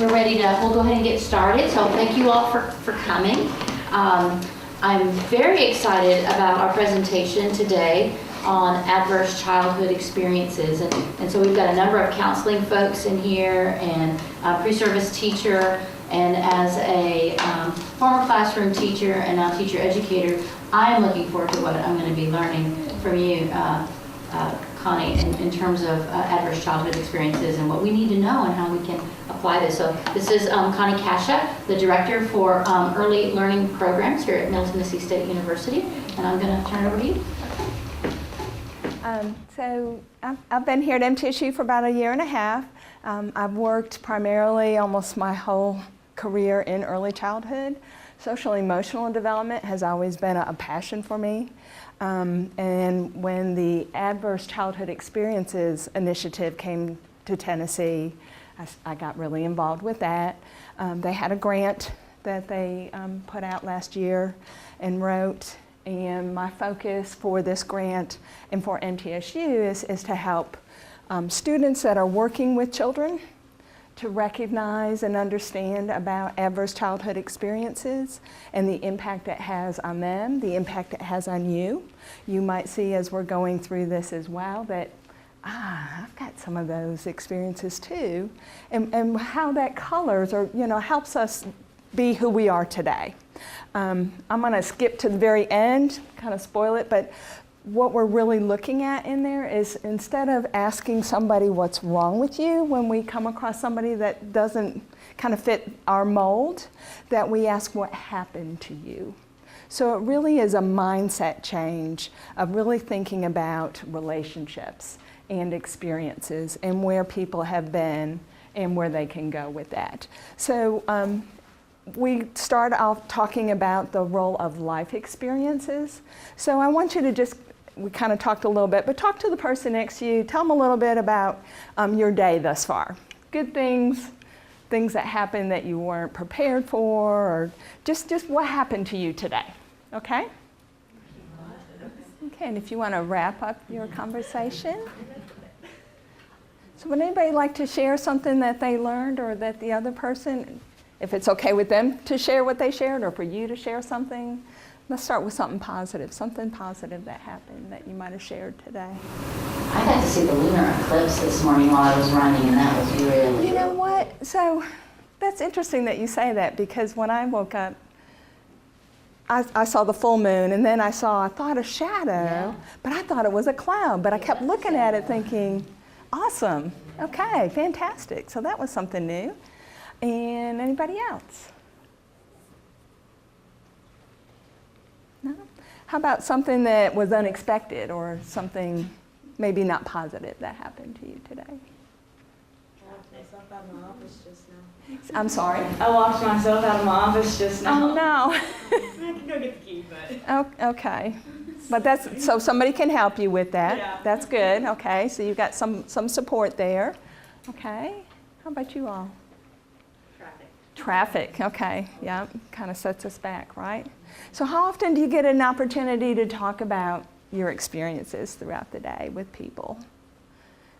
we're ready to, we'll go ahead and get started. So thank you all for coming. I'm very excited about our presentation today on adverse childhood experiences. And so we've got a number of counseling folks in here and a pre-service teacher. And as a former classroom teacher and now teacher educator, I am looking forward to what I'm going to be learning from you, Connie, in terms of adverse childhood experiences and what we need to know and how we can apply this. So this is Connie Kasha, the Director for Early Learning Programs here at Middle Tennessee State University. And I'm going to turn it over to you. So I've been here at MTSU for about a year and a half. I've worked primarily almost my whole career in early childhood. Social emotional development has always been a passion for me. And when the Adverse Childhood Experiences Initiative came to Tennessee, I got really involved with that. They had a grant that they put out last year and wrote. And my focus for this grant and for MTSU is to help students that are working with children to recognize and understand about adverse childhood experiences and the impact it has on them, the impact it has on you. You might see as we're going through this as well that, I've got some of those experiences too, and how that colors or, helps us be who we are today. I'm going to skip to the very end, kind of spoil it, but what we're really looking at in there is instead of asking somebody what's wrong with you when we come across somebody that doesn't kind of fit our mold, that we ask what happened to you. So it really is a mindset change of really thinking about relationships and experiences and where people have been and where they can go with that. So we start off talking about the role of life experiences. So I want you to we kind of talked a little bit, but talk to the person next to you. Tell them a little bit about your day thus far. Good things, things that happened that you weren't prepared for, or just what happened to you today, okay? Okay, and if you want to wrap up your conversation. So would anybody like to share something that they learned or that the other person, if it's okay with them to share what they shared or for you to share something? Let's start with something positive that happened that you might have shared today. I got to see the lunar eclipse this morning while I was running, and that was really You know what? So that's interesting that you say that, because when I woke up, I saw the full moon, and then I thought a shadow, but I thought it was a cloud. But I kept looking at it thinking, awesome, okay, fantastic. So that was something new. And anybody else? No? How about something that was unexpected or something maybe not positive that happened to you today? I locked myself out of my office just now. I'm sorry? I locked myself out of my office just now. Oh, no. I can go get the key, but... Oh, okay. But so somebody can help you with that. Yeah. That's good. Okay, so you've got some support there. Okay. How about you all? Traffic, okay, yeah, kind of sets us back, right? So how often do you get an opportunity to talk about your experiences throughout the day with people?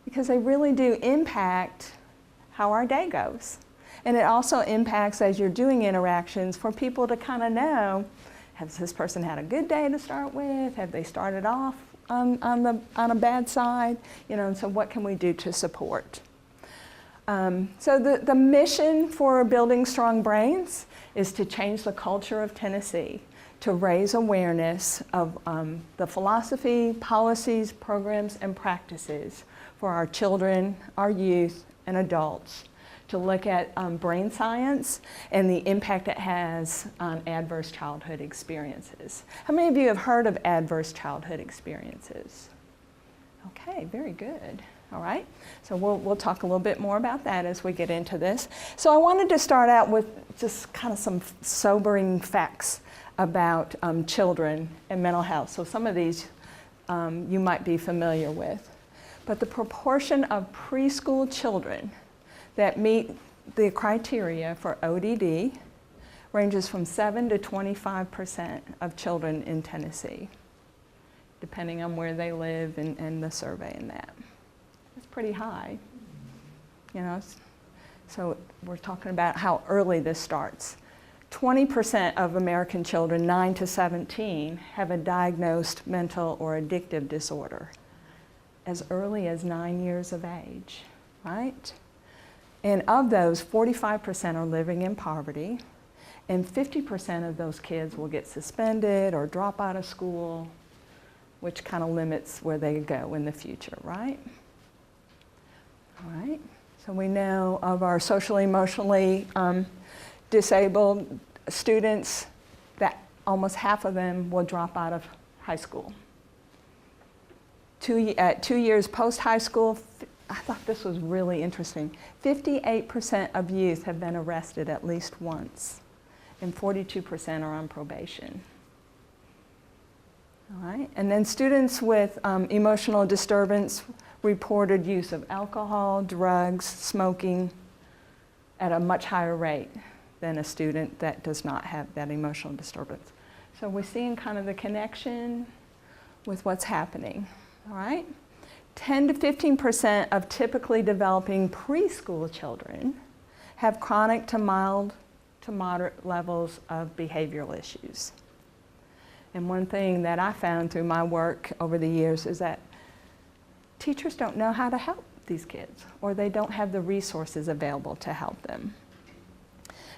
Because they really do impact how our day goes. And it also impacts, as you're doing interactions, for people to kind of know, has this person had a good day to start with? Have they started off on a bad side? And so what can we do to support? So the mission for Building Strong Brains is to change the culture of Tennessee, to raise awareness of the philosophy, policies, programs, and practices for our children, our youth, and adults, to look at brain science and the impact it has on adverse childhood experiences. How many of you have heard of adverse childhood experiences? Okay, very good. All right, so we'll talk a little bit more about that as we get into this. So I wanted to start out with just kind of some sobering facts about children and mental health. So some of these you might be familiar with. But the proportion of preschool children that meet the criteria for ODD ranges from 7 to 25% of children in Tennessee, depending on where they live and the survey in that. It's pretty high. So we're talking about how early this starts. 20% of American children 9 to 17 have a diagnosed mental or addictive disorder as early as 9 years of age, right? And of those, 45% are living in poverty, and 50% of those kids will get suspended or drop out of school, which kind of limits where they go in the future, right? All right, so we know of our socially, emotionally disabled students that almost half of them will drop out of high school. At 2 years post-high school, I thought this was really interesting. 58% of youth have been arrested at least once, and 42% are on probation. All right, and then students with emotional disturbance reported use of alcohol, drugs, smoking at a much higher rate than a student that does not have that emotional disturbance. So we're seeing kind of the connection with what's happening, all right? 10 to 15% of typically developing preschool children have chronic to mild to moderate levels of behavioral issues. And one thing that I found through my work over the years is that teachers don't know how to help these kids, or they don't have the resources available to help them.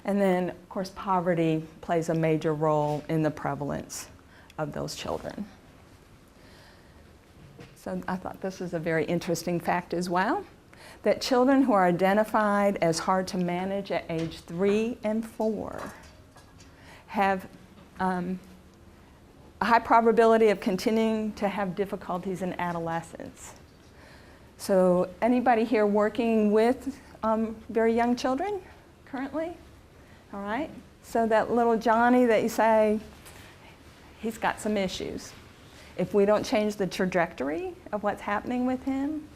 And then, of course, poverty plays a major role in the prevalence of those children. So I thought this was a very interesting fact as well, that children who are identified as hard to manage at age 3 and 4 have a high probability of continuing to have difficulties in adolescence. So anybody here working with very young children currently? All right, so that little Johnny that you say, he's got some issues. If we don't change the trajectory of what's happening with him,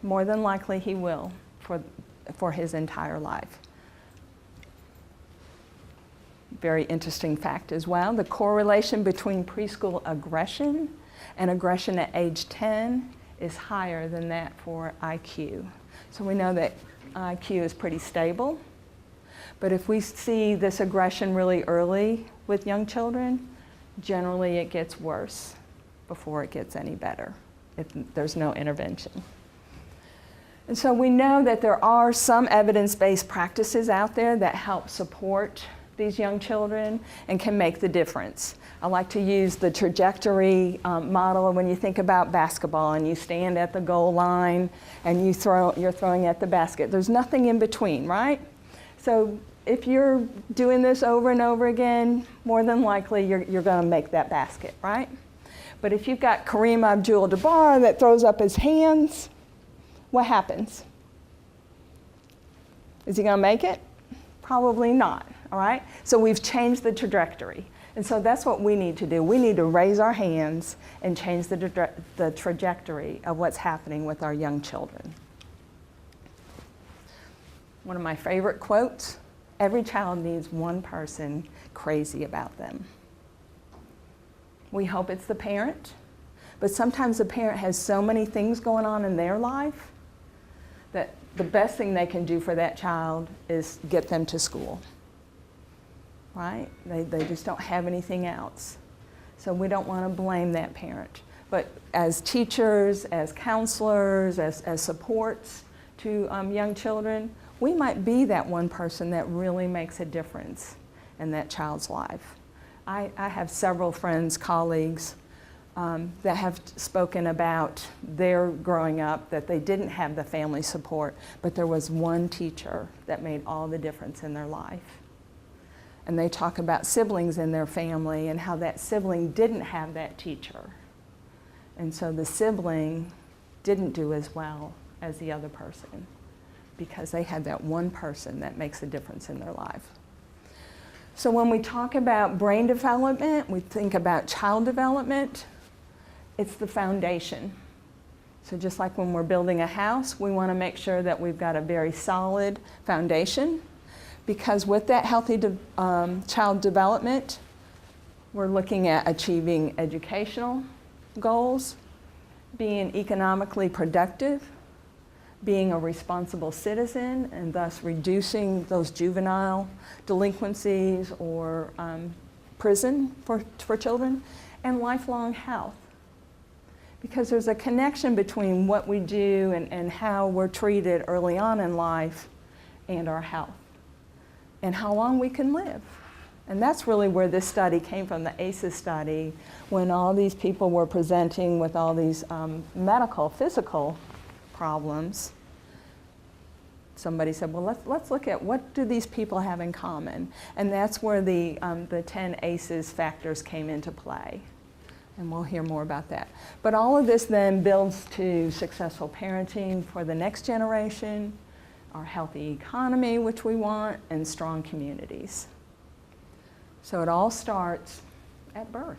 more than likely he will for his entire life. Very interesting fact as well, the correlation between preschool aggression and aggression at age 10 is higher than that for IQ. So we know that IQ is pretty stable, but if we see this aggression really early with young children, generally it gets worse before it gets any better if there's no intervention. And so we know that there are some evidence-based practices out there that help support these young children and can make the difference. I like to use the trajectory model when you think about basketball and you stand at the goal line and you're throwing at the basket. There's nothing in between, right? So if you're doing this over and over again, more than likely you're going to make that basket, right? But if you've got Kareem Abdul-Jabbar that throws up his hands, what happens? Is he going to make it? Probably not, all right? So we've changed the trajectory. And so that's what we need to do. We need to raise our hands and change the trajectory of what's happening with our young children. One of my favorite quotes, every child needs one person crazy about them. We hope it's the parent, but sometimes the parent has so many things going on in their life that the best thing they can do for that child is get them to school, right? They just don't have anything else. So we don't want to blame that parent. But as teachers, as counselors, as supports to young children, we might be that one person that really makes a difference in that child's life. I have several friends, colleagues, that have spoken about their growing up, that they didn't have the family support, but there was one teacher that made all the difference in their life. And they talk about siblings in their family and how that sibling didn't have that teacher. And so the sibling didn't do as well as the other person because they had that one person that makes a difference in their life. So when we talk about brain development, we think about child development, it's the foundation. So just like when we're building a house, we want to make sure that we've got a very solid foundation, because with that healthy child development, we're looking at achieving educational goals, being economically productive, being a responsible citizen and thus reducing those juvenile delinquencies or prison for children, and lifelong health. Because there's a connection between what we do and how we're treated early on in life and our health, and how long we can live. And that's really where this study came from, the ACEs study, when all these people were presenting with all these medical, physical problems. Somebody said, well, let's look at what do these people have in common. And that's where the 10 ACEs factors came into play. And we'll hear more about that. But all of this then builds to successful parenting for the next generation, our healthy economy, which we want, and strong communities. So it all starts at birth.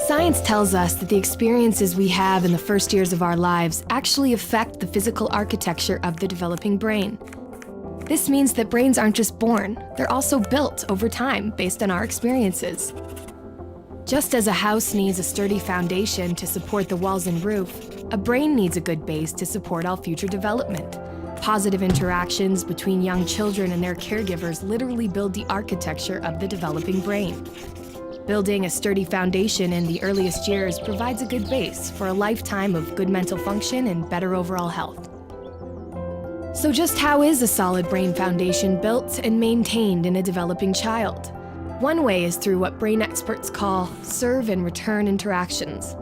Science tells us that the experiences we have in the first years of our lives actually affect the physical architecture of the developing brain. This means that brains aren't just born, they're also built over time based on our experiences. Just as a house needs a sturdy foundation to support the walls and roof, a brain needs a good base to support all future development. Positive interactions between young children and their caregivers literally build the architecture of the developing brain. Building a sturdy foundation in the earliest years provides a good base for a lifetime of good mental function and better overall health. So just how is a solid brain foundation built and maintained in a developing child? One way is through what brain experts call serve and return interactions.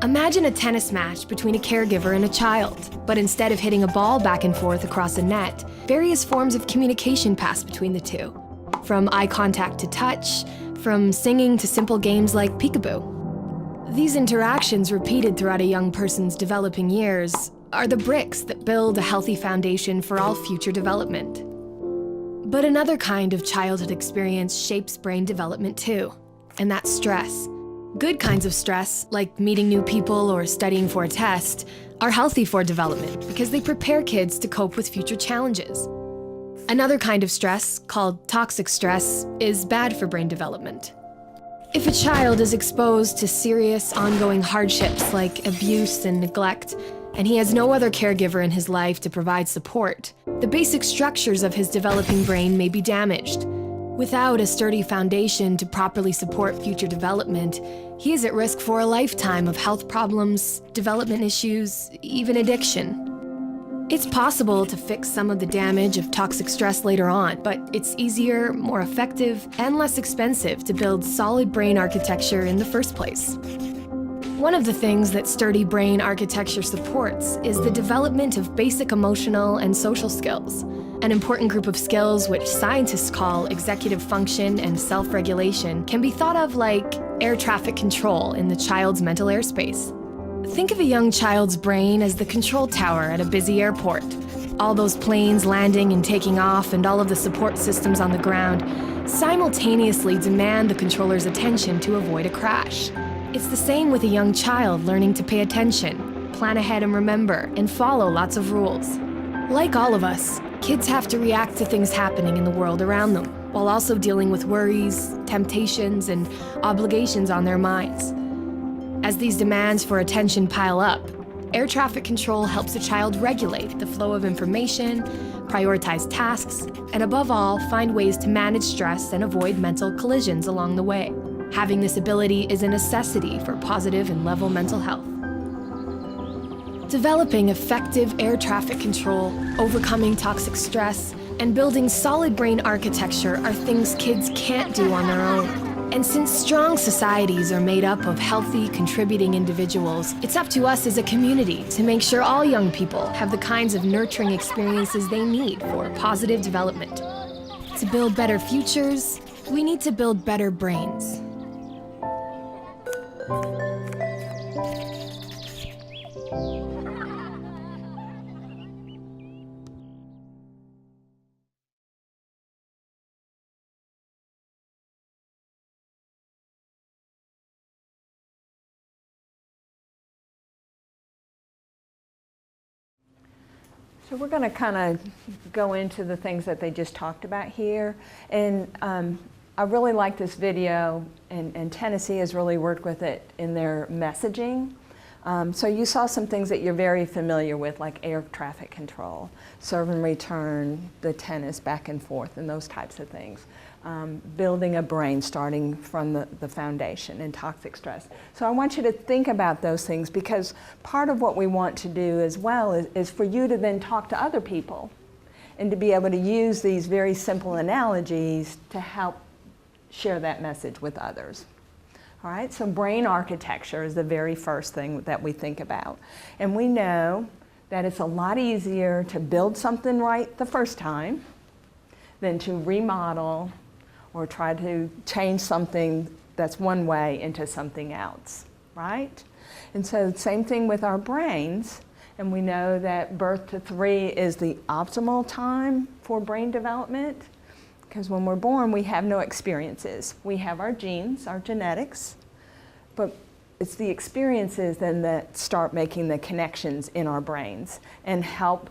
Imagine a tennis match between a caregiver and a child, but instead of hitting a ball back and forth across a net, various forms of communication pass between the two. From eye contact to touch, from singing to simple games like peekaboo. These interactions, repeated throughout a young person's developing years, are the bricks that build a healthy foundation for all future development. But another kind of childhood experience shapes brain development too, and that's stress. Good kinds of stress, like meeting new people or studying for a test, are healthy for development because they prepare kids to cope with future challenges. Another kind of stress, called toxic stress, is bad for brain development. If a child is exposed to serious, ongoing hardships like abuse and neglect, and he has no other caregiver in his life to provide support, the basic structures of his developing brain may be damaged. Without a sturdy foundation to properly support future development, he is at risk for a lifetime of health problems, development issues, even addiction. It's possible to fix some of the damage of toxic stress later on, but it's easier, more effective, and less expensive to build solid brain architecture in the first place. One of the things that sturdy brain architecture supports is the development of basic emotional and social skills, an important group of skills which scientists call executive function and self-regulation can be thought of like air traffic control in the child's mental airspace. Think of a young child's brain as the control tower at a busy airport. All those planes landing and taking off and all of the support systems on the ground simultaneously demand the controller's attention to avoid a crash. It's the same with a young child learning to pay attention, plan ahead and remember, and follow lots of rules. Like all of us, kids have to react to things happening in the world around them, while also dealing with worries, temptations, and obligations on their minds. As these demands for attention pile up, air traffic control helps a child regulate the flow of information, prioritize tasks, and above all, find ways to manage stress and avoid mental collisions along the way. Having this ability is a necessity for positive and level mental health. Developing effective air traffic control, overcoming toxic stress, and building solid brain architecture are things kids can't do on their own. And since strong societies are made up of healthy, contributing individuals, it's up to us as a community to make sure all young people have the kinds of nurturing experiences they need for positive development. To build better futures, we need to build better brains. So we're going to kind of go into the things that they just talked about here. And I really like this video, and Tennessee has really worked with it in their messaging. So you saw some things that you're very familiar with, like air traffic control, serve and return, the tennis back and forth, and those types of things. Building a brain starting from the foundation and toxic stress. So I want you to think about those things, because part of what we want to do as well is for you to then talk to other people and to be able to use these very simple analogies to help share that message with others. All right, so brain architecture is the very first thing that we think about. And we know that it's a lot easier to build something right the first time than to remodel or try to change something that's one way into something else, right? And so same thing with our brains, and we know that birth to 3 is the optimal time for brain development, because when we're born we have no experiences. We have our genes, our genetics, but it's the experiences then that start making the connections in our brains and help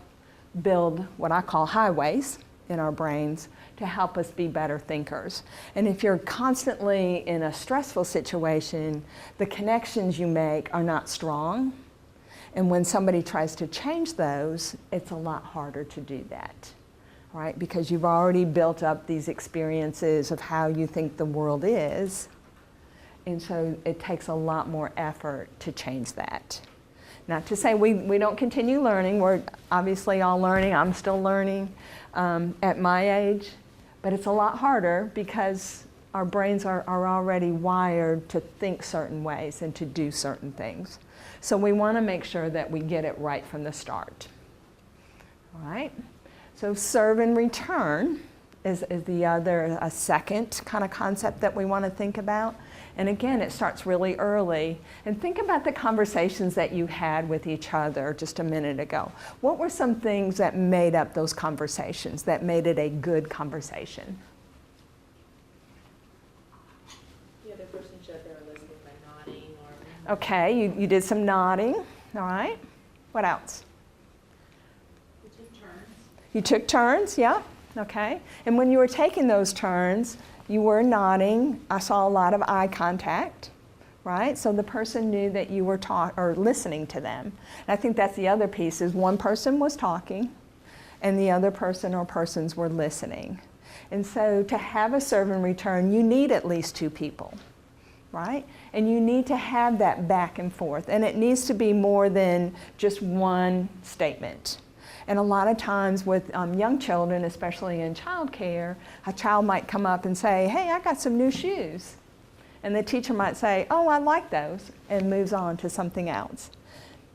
build what I call highways in our brains to help us be better thinkers. And if you're constantly in a stressful situation, the connections you make are not strong. And when somebody tries to change those, it's a lot harder to do that, right? Because you've already built up these experiences of how you think the world is. And so it takes a lot more effort to change that. Not to say we don't continue learning. We're obviously all learning. I'm still learning at my age. But it's a lot harder because our brains are already wired to think certain ways and to do certain things. So we want to make sure that we get it right from the start. All right? So serve and return is the other, a second kind of concept that we want to think about. And again, it starts really early. And think about the conversations that you had with each other just a minute ago. What were some things that made up those conversations, that made it a good conversation? The other person showed they were listening by nodding or... Okay, you did some nodding, all right. What else? We took turns. You took turns, yeah, okay. And when you were taking those turns, you were nodding. I saw a lot of eye contact, right? So the person knew that you were listening to them. And I think that's the other piece, is one person was talking and the other person or persons were listening. And so to have a serve and return, you need at least 2 people, right? And you need to have that back and forth. And it needs to be more than just one statement. And a lot of times with young children, especially in childcare, a child might come up and say, hey, I got some new shoes. And the teacher might say, oh, I like those, and moves on to something else.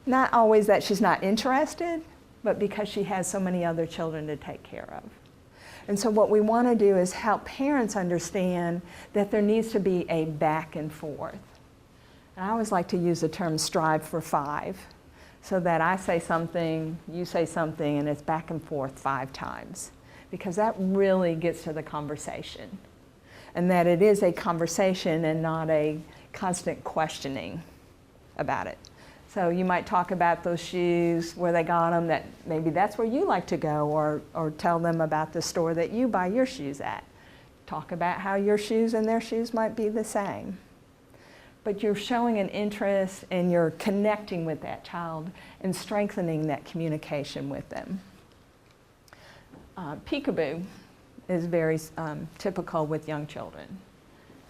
Not always that she's not interested, but because she has so many other children to take care of. And so what we want to do is help parents understand that there needs to be a back and forth. And I always like to use the term strive for 5. So that I say something, you say something, and it's back and forth 5 times. Because that really gets to the conversation. And that it is a conversation and not a constant questioning about it. So you might talk about those shoes, where they got them, that maybe that's where you like to go, or tell them about the store that you buy your shoes at. Talk about how your shoes and their shoes might be the same. But you're showing an interest and you're connecting with that child and strengthening that communication with them. Peekaboo is very typical with young children,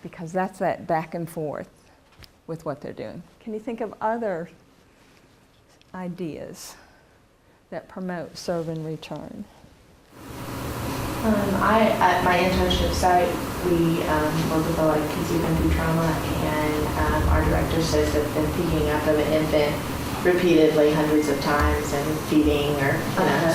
because that's that back and forth with what they're doing. Can you think of other ideas that promote serve and return? At my internship site, we work with a lot of kids who've been through trauma, and our director says that them picking up of an infant repeatedly hundreds of times and feeding or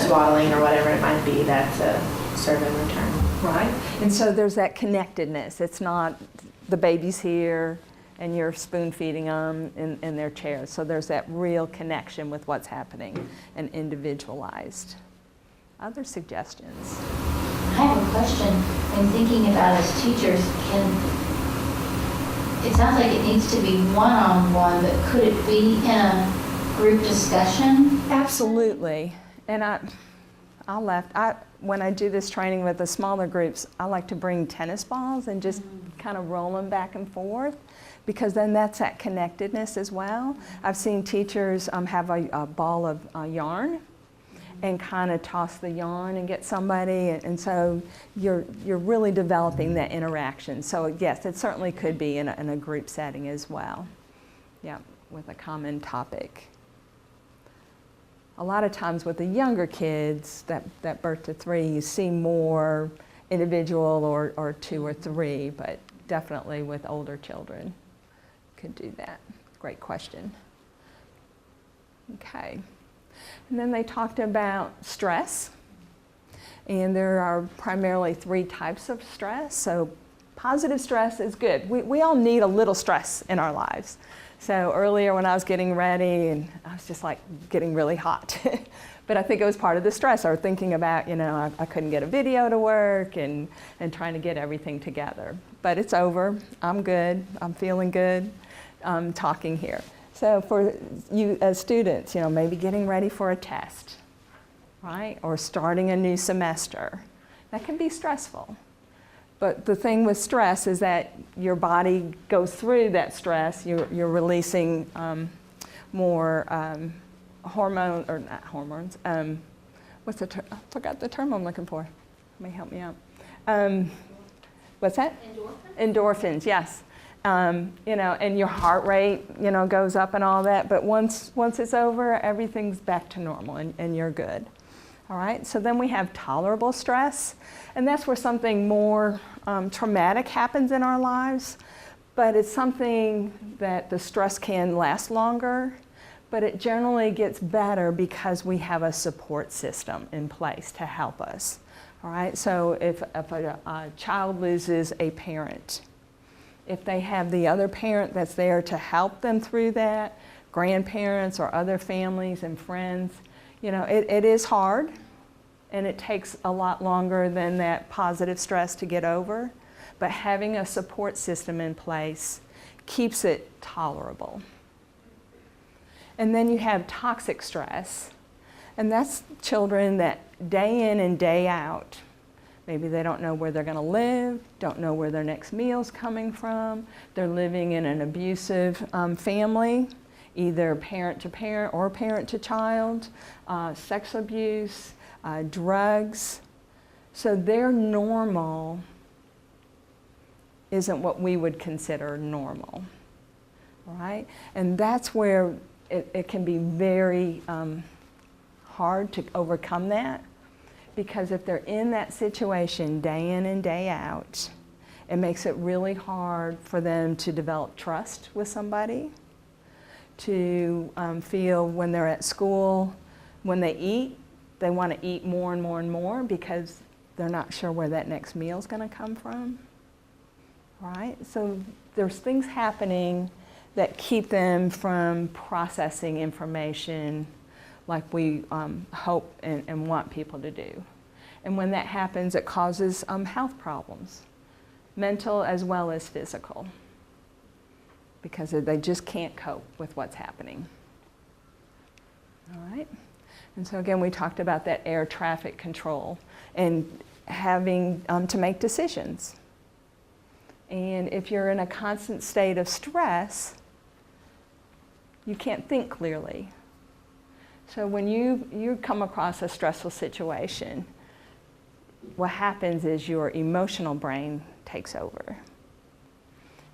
swaddling or whatever it might be, that's a serve and return. Right. And so there's that connectedness. It's not the baby's here and you're spoon feeding them in their chairs. So there's that real connection with what's happening and individualized. Other suggestions? I have a question. When thinking about as teachers, it sounds like it needs to be one-on-one, but could it be in a group discussion? Absolutely. And When I do this training with the smaller groups, I like to bring tennis balls and just kind of roll them back and forth, because then that's that connectedness as well. I've seen teachers have a ball of yarn and kind of toss the yarn and get somebody, and so you're really developing that interaction. So yes, it certainly could be in a group setting as well. Yeah, with a common topic. A lot of times with the younger kids, that birth to 3, you see more individual or 2 or 3, but definitely with older children could do that. Great question. Okay. And then they talked about stress. And there are primarily 3 types of stress. So positive stress is good. We all need a little stress in our lives. So earlier when I was getting ready, and I was just like getting really hot. But I think it was part of the stress. I was thinking about, I couldn't get a video to work and trying to get everything together. But it's over. I'm good. I'm feeling good talking here. So for you as students, maybe getting ready for a test, right? Or starting a new semester. That can be stressful. But the thing with stress is that your body goes through that stress. You're releasing more hormone, or not hormones. What's the term? I forgot the term I'm looking for. May help me out. What's that? Endorphins. Endorphins, yes. And your heart rate, goes up and all that. But once it's over, everything's back to normal, and you're good. All right. So then we have tolerable stress, and that's where something more traumatic happens in our lives. But it's something that the stress can last longer, but it generally gets better because we have a support system in place to help us. All right. So if a child loses a parent, if they have the other parent that's there to help them through that, grandparents or other families and friends, it is hard, and it takes a lot longer than that positive stress to get over. But having a support system in place keeps it tolerable. And then you have toxic stress, and that's children that day in and day out, maybe they don't know where they're going to live, don't know where their next meal's coming from, they're living in an abusive family, either parent to parent or parent to child, sex abuse, drugs. So their normal isn't what we would consider normal, right? And that's where it can be very hard to overcome that, because if they're in that situation day in and day out, it makes it really hard for them to develop trust with somebody, to feel when they're at school, when they eat, they want to eat more and more and more because they're not sure where that next meal is going to come from, right? So there's things happening that keep them from processing information like we hope and want people to do. And when that happens, it causes health problems, mental as well as physical, because they just can't cope with what's happening. All right? And so again, we talked about that air traffic control and having to make decisions. And if you're in a constant state of stress, you can't think clearly. So when you come across a stressful situation, what happens is your emotional brain takes over.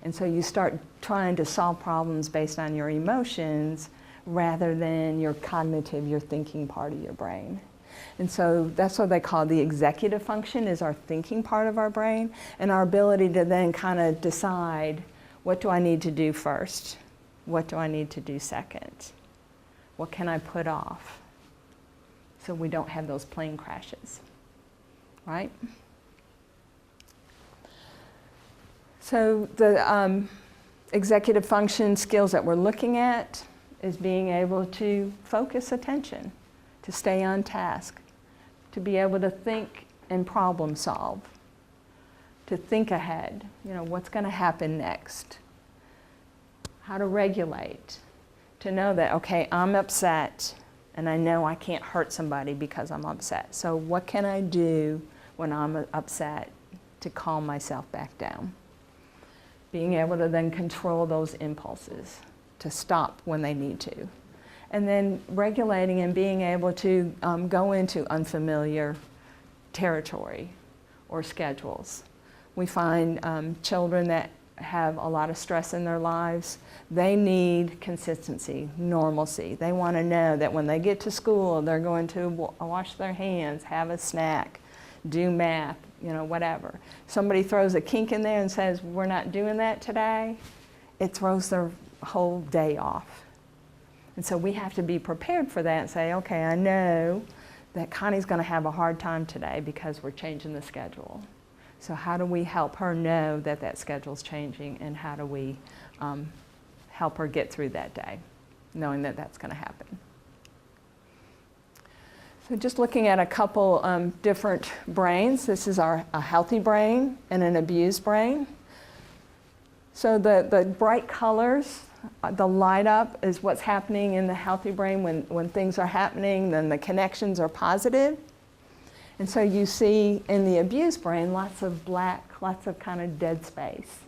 And so you start trying to solve problems based on your emotions rather than your cognitive, your thinking part of your brain. And so that's what they call the executive function, is our thinking part of our brain, and our ability to then kind of decide, what do I need to do first? What do I need to do second? What can I put off so we don't have those plane crashes, right? So the executive function skills that we're looking at is being able to focus attention, to stay on task, to be able to think and problem solve, to think ahead, what's going to happen next, how to regulate, to know that, okay, I'm upset and I know I can't hurt somebody because I'm upset. So what can I do when I'm upset to calm myself back down? Being able to then control those impulses, to stop when they need to. And then regulating and being able to go into unfamiliar territory or schedules. We find children that have a lot of stress in their lives, they need consistency, normalcy. They want to know that when they get to school, they're going to wash their hands, have a snack, do math, whatever. Somebody throws a kink in there and says, we're not doing that today, it throws their whole day off. And so we have to be prepared for that and say, okay, I know that Connie's going to have a hard time today because we're changing the schedule. So how do we help her know that that schedule's changing, and how do we help her get through that day, knowing that that's going to happen? So just looking at a couple different brains. This is a healthy brain and an abused brain. So the bright colors, the light up is what's happening in the healthy brain when things are happening, then the connections are positive. And so you see in the abused brain lots of black, lots of kind of dead space.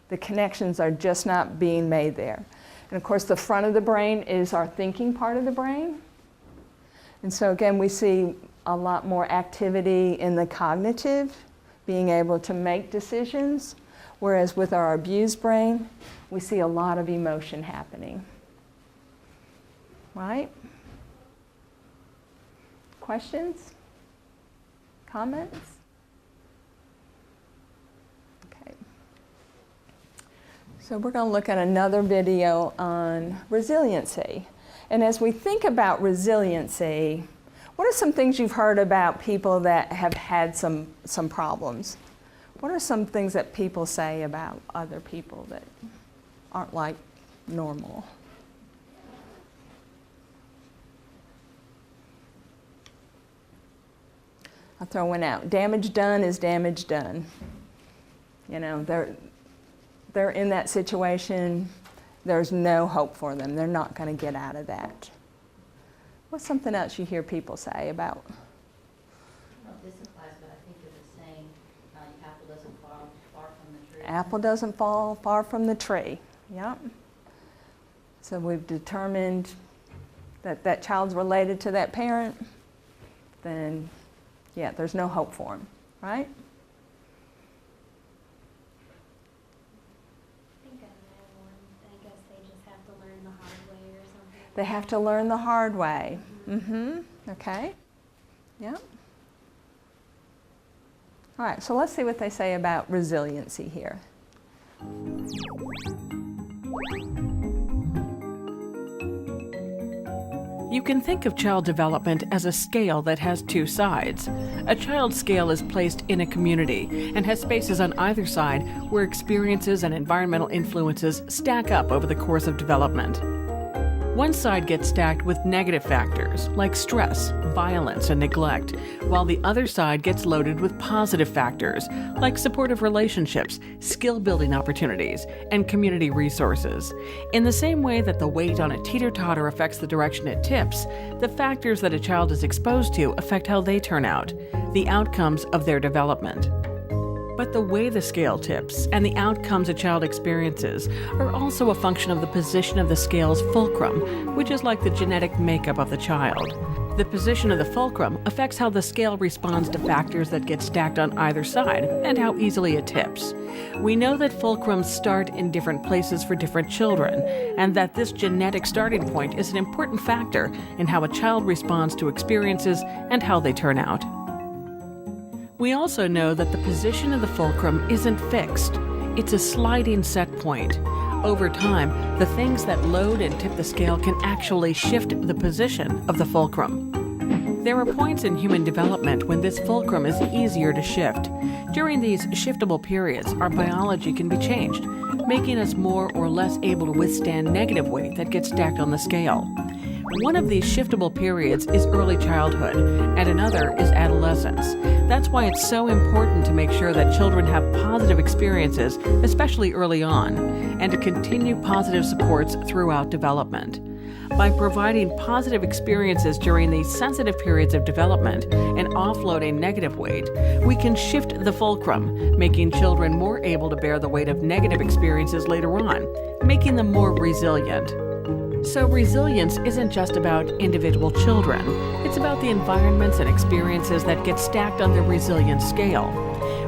The connections are just not being made there. And of course the front of the brain is our thinking part of the brain. And so again, we see a lot more activity in the cognitive, being able to make decisions, whereas with our abused brain, we see a lot of emotion happening. Right? Questions? Comments? Okay. So we're going to look at another video on resiliency. And as we think about resiliency, what are some things you've heard about people that have had some problems? What are some things that people say about other people that aren't like normal? I'll throw one out. Damage done is damage done. They're in that situation. There's no hope for them. They're not going to get out of that. What's something else you hear people say about? Well, this applies, but I think it's the same. Apple doesn't fall far from the tree. Apple doesn't fall far from the tree. Yep. So we've determined that that child's related to that parent, then yeah, there's no hope for them, right? I think I know one. I guess they just have to learn the hard way or something. They have to learn the hard way. Mm-hmm. Okay. Yeah. All right, so let's see what they say about resiliency here. You can think of child development as a scale that has two sides. A child's scale is placed in a community and has spaces on either side where experiences and environmental influences stack up over the course of development. One side gets stacked with negative factors like stress, violence, and neglect, while the other side gets loaded with positive factors like supportive relationships, skill-building opportunities, and community resources. In the same way that the weight on a teeter-totter affects the direction it tips, the factors that a child is exposed to affect how they turn out, the outcomes of their development. But the way the scale tips and the outcomes a child experiences are also a function of the position of the scale's fulcrum, which is like the genetic makeup of the child. The position of the fulcrum affects how the scale responds to factors that get stacked on either side and how easily it tips. We know that fulcrums start in different places for different children, and that this genetic starting point is an important factor in how a child responds to experiences and how they turn out. We also know that the position of the fulcrum isn't fixed. It's a sliding set point. Over time, the things that load and tip the scale can actually shift the position of the fulcrum. There are points in human development when this fulcrum is easier to shift. During these shiftable periods, our biology can be changed, making us more or less able to withstand negative weight that gets stacked on the scale. One of these shiftable periods is early childhood, and another is adolescence. That's why it's so important to make sure that children have positive experiences, especially early on, and to continue positive supports throughout development. By providing positive experiences during these sensitive periods of development and offloading negative weight, we can shift the fulcrum, making children more able to bear the weight of negative experiences later on, making them more resilient. So resilience isn't just about individual children. It's about the environments and experiences that get stacked on the resilience scale.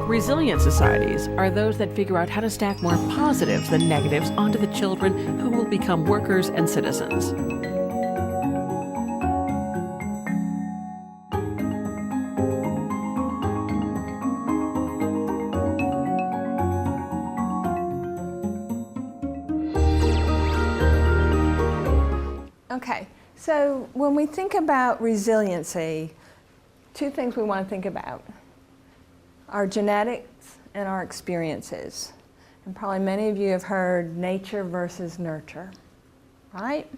Resilient societies are those that figure out how to stack more positives than negatives onto the children who will become workers and citizens. Okay, so when we think about resiliency, two things we want to think about: our genetics and our experiences. And probably many of you have heard nature versus nurture, right?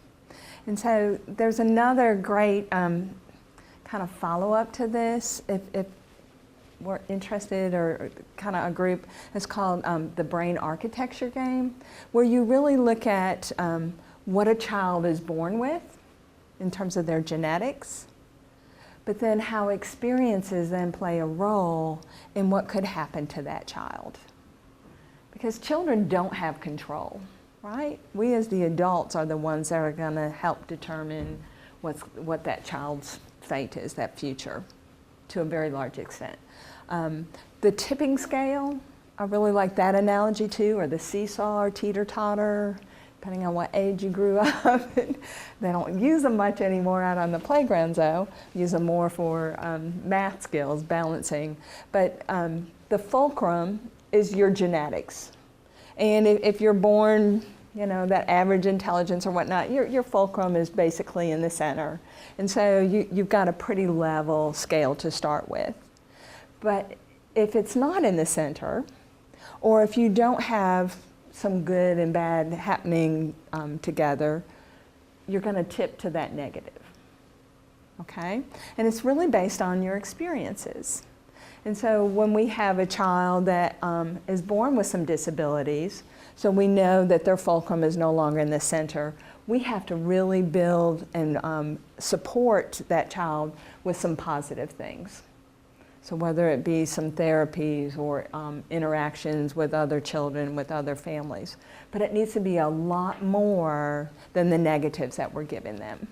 And so there's another great kind of follow-up to this, if we're interested, or kind of a group. It's called the Brain Architecture Game, where you really look at what a child is born with in terms of their genetics, but then how experiences then play a role in what could happen to that child. Because children don't have control, right? We as the adults are the ones that are going to help determine what that child's fate is, that future, to a very large extent. The tipping scale, I really like that analogy too, or the seesaw or teeter-totter, depending on what age you grew up. They don't use them much anymore out on the playgrounds though. Use them more for math skills, balancing. But the fulcrum is your genetics. And if you're born, that average intelligence or whatnot, your fulcrum is basically in the center. And so you've got a pretty level scale to start with. But if it's not in the center, or if you don't have some good and bad happening together, you're going to tip to that negative, okay? And it's really based on your experiences. And so when we have a child that is born with some disabilities, so we know that their fulcrum is no longer in the center, we have to really build and support that child with some positive things. So whether it be some therapies or interactions with other children, with other families. But it needs to be a lot more than the negatives that we're giving them.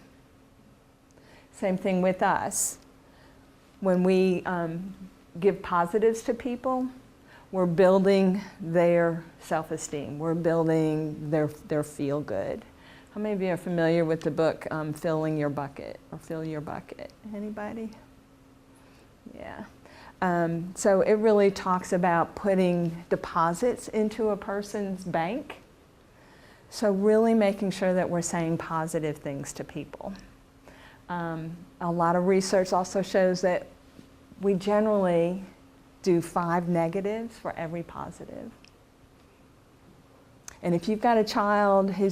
Same thing with us. When we give positives to people, we're building their self-esteem. We're building their feel-good. How many of you are familiar with the book Filling Your Bucket, or Fill Your Bucket? Anybody? Yeah. So it really talks about putting deposits into a person's bank. So really making sure that we're saying positive things to people. A lot of research also shows that we generally do 5 negatives for every positive. And if you've got a child who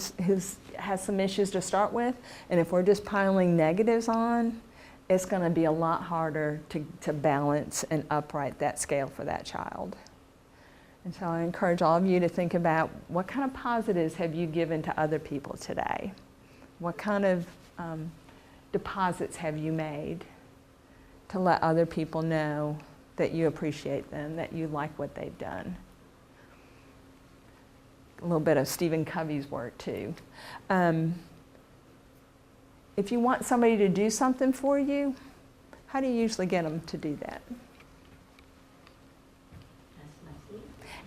has some issues to start with, and if we're just piling negatives on, it's going to be a lot harder to balance and upright that scale for that child. And so I encourage all of you to think about what kind of positives have you given to other people today? What kind of deposits have you made to let other people know that you appreciate them, that you like what they've done? A little bit of Stephen Covey's work too. If you want somebody to do something for you, how do you usually get them to do that?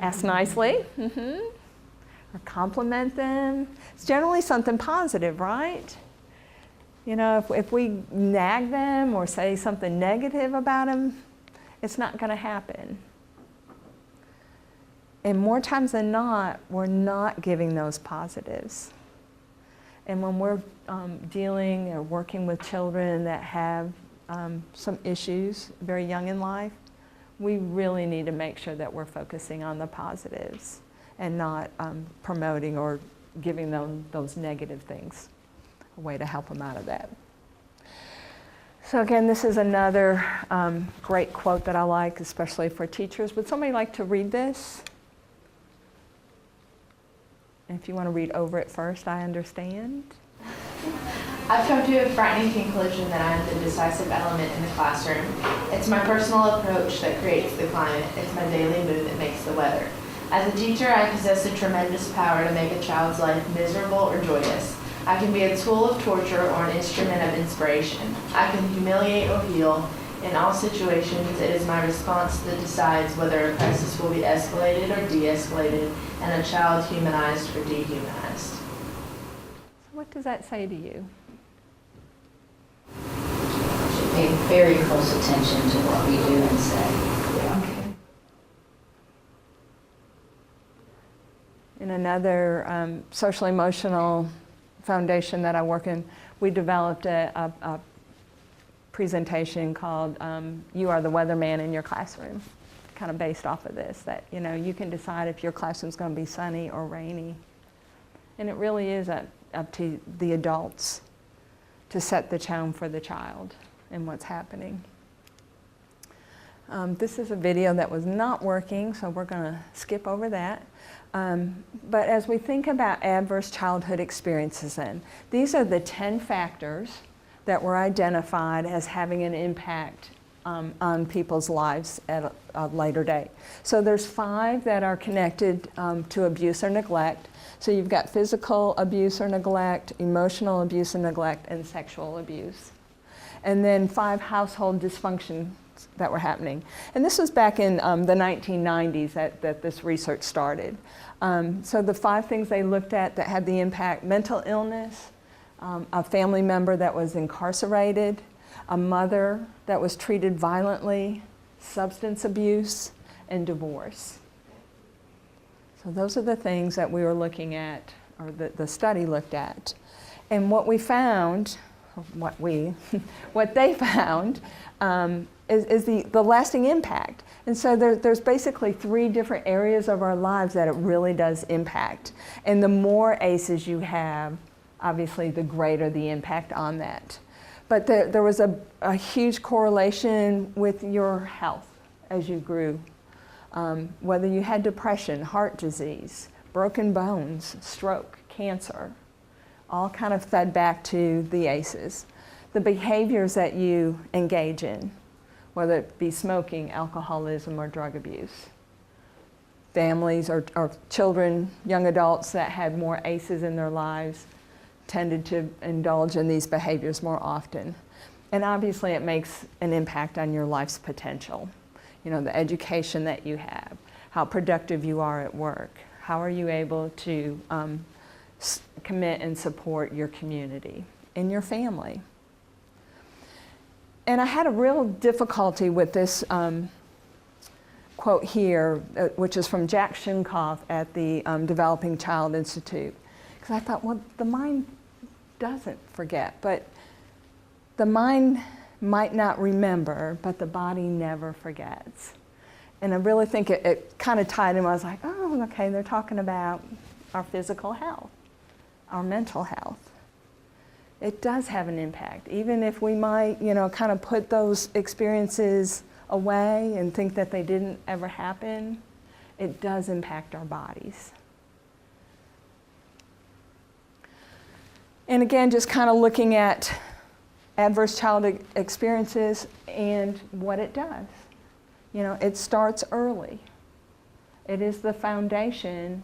Ask nicely. Mm-hmm. Or compliment them. It's generally something positive, right? If we nag them or say something negative about them, it's not going to happen. And more times than not, we're not giving those positives. And when we're dealing or working with children that have some issues very young in life, we really need to make sure that we're focusing on the positives and not promoting or giving them those negative things, a way to help them out of that. So again, this is another great quote that I like, especially for teachers. Would somebody like to read this? And if you want to read over it first, I understand. I've come to a frightening conclusion that I am the decisive element in the classroom. It's my personal approach that creates the climate. It's my daily mood that makes the weather. As a teacher, I possess a tremendous power to make a child's life miserable or joyous. I can be a tool of torture or an instrument of inspiration. I can humiliate or heal. In all situations, it is my response that decides whether a crisis will be escalated or de-escalated, and a child humanized or dehumanized. What does that say to you? Should pay very close attention to what we do and say. In another social emotional foundation that I work in, we developed a presentation called You Are the Weatherman in Your Classroom, kind of based off of this, that you can decide if your classroom's going to be sunny or rainy. And it really is up to the adults to set the tone for the child and what's happening. This is a video that was not working, so we're going to skip over that. But as we think about adverse childhood experiences then, these are the 10 factors that were identified as having an impact on people's lives at a later date. So there's 5 that are connected to abuse or neglect. So you've got physical abuse or neglect, emotional abuse and neglect, and sexual abuse. And then 5 household dysfunctions that were happening. And this was back in the 1990s that this research started. So the 5 things they looked at that had the impact: mental illness, a family member that was incarcerated, a mother that was treated violently, substance abuse, and divorce. So those are the things that we were looking at, or the study looked at. And what we found, what they found, is the lasting impact. And so there's basically 3 different areas of our lives that it really does impact. And the more ACEs you have, obviously the greater the impact on that. But there was a huge correlation with your health as you grew. Whether you had depression, heart disease, broken bones, stroke, cancer, all kind of fed back to the ACEs. The behaviors that you engage in, whether it be smoking, alcoholism, or drug abuse. Families or children, young adults that had more ACEs in their lives tended to indulge in these behaviors more often. And obviously it makes an impact on your life's potential. The education that you have, how productive you are at work, how are you able to commit and support your community and your family. And I had a real difficulty with this quote here, which is from Jack Shunkoff at the Developing Child Institute. Because I thought, well, the mind doesn't forget, but the mind might not remember, but the body never forgets. And I really think it kind of tied in. I was like, oh, okay, they're talking about our physical health, our mental health. It does have an impact. Even if we might, kind of put those experiences away and think that they didn't ever happen, it does impact our bodies. And again, just kind of looking at adverse childhood experiences and what it does. It starts early. It is the foundation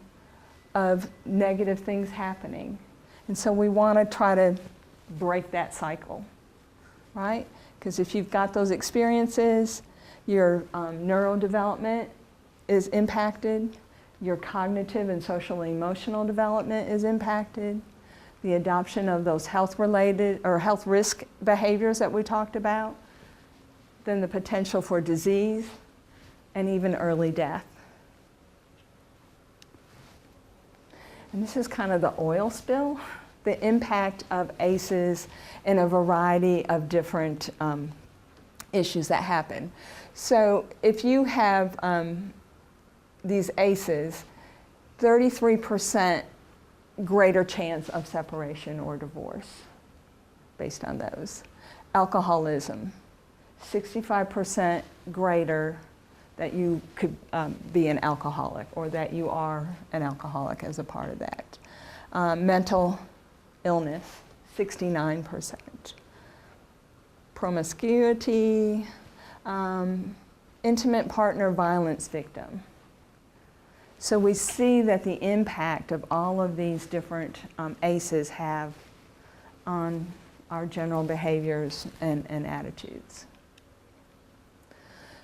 of negative things happening. And so we want to try to break that cycle, right? Because if you've got those experiences, your neurodevelopment is impacted, your cognitive and social emotional development is impacted, the adoption of those health-related or health risk behaviors that we talked about, then the potential for disease and even early death. And this is kind of the oil spill, the impact of ACEs in a variety of different issues that happen. So if you have these ACEs, 33% greater chance of separation or divorce based on those. Alcoholism, 65% greater that you could be an alcoholic or that you are an alcoholic as a part of that. Mental illness, 69%. Promiscuity, intimate partner violence victim. So we see that the impact of all of these different ACEs have on our general behaviors and attitudes.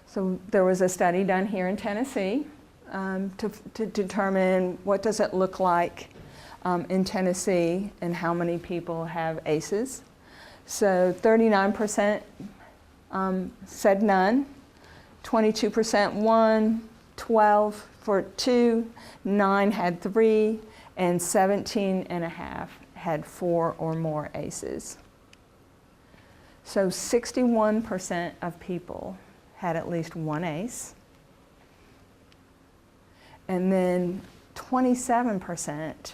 So there was a study done here in Tennessee to determine what does it look like in Tennessee and how many people have ACEs. So 39% said none, 22% 1, 12 for 2, 9 had 3, and 17.5 had 4 or more ACEs. So 61% of people had at least one ACE. And then 27%,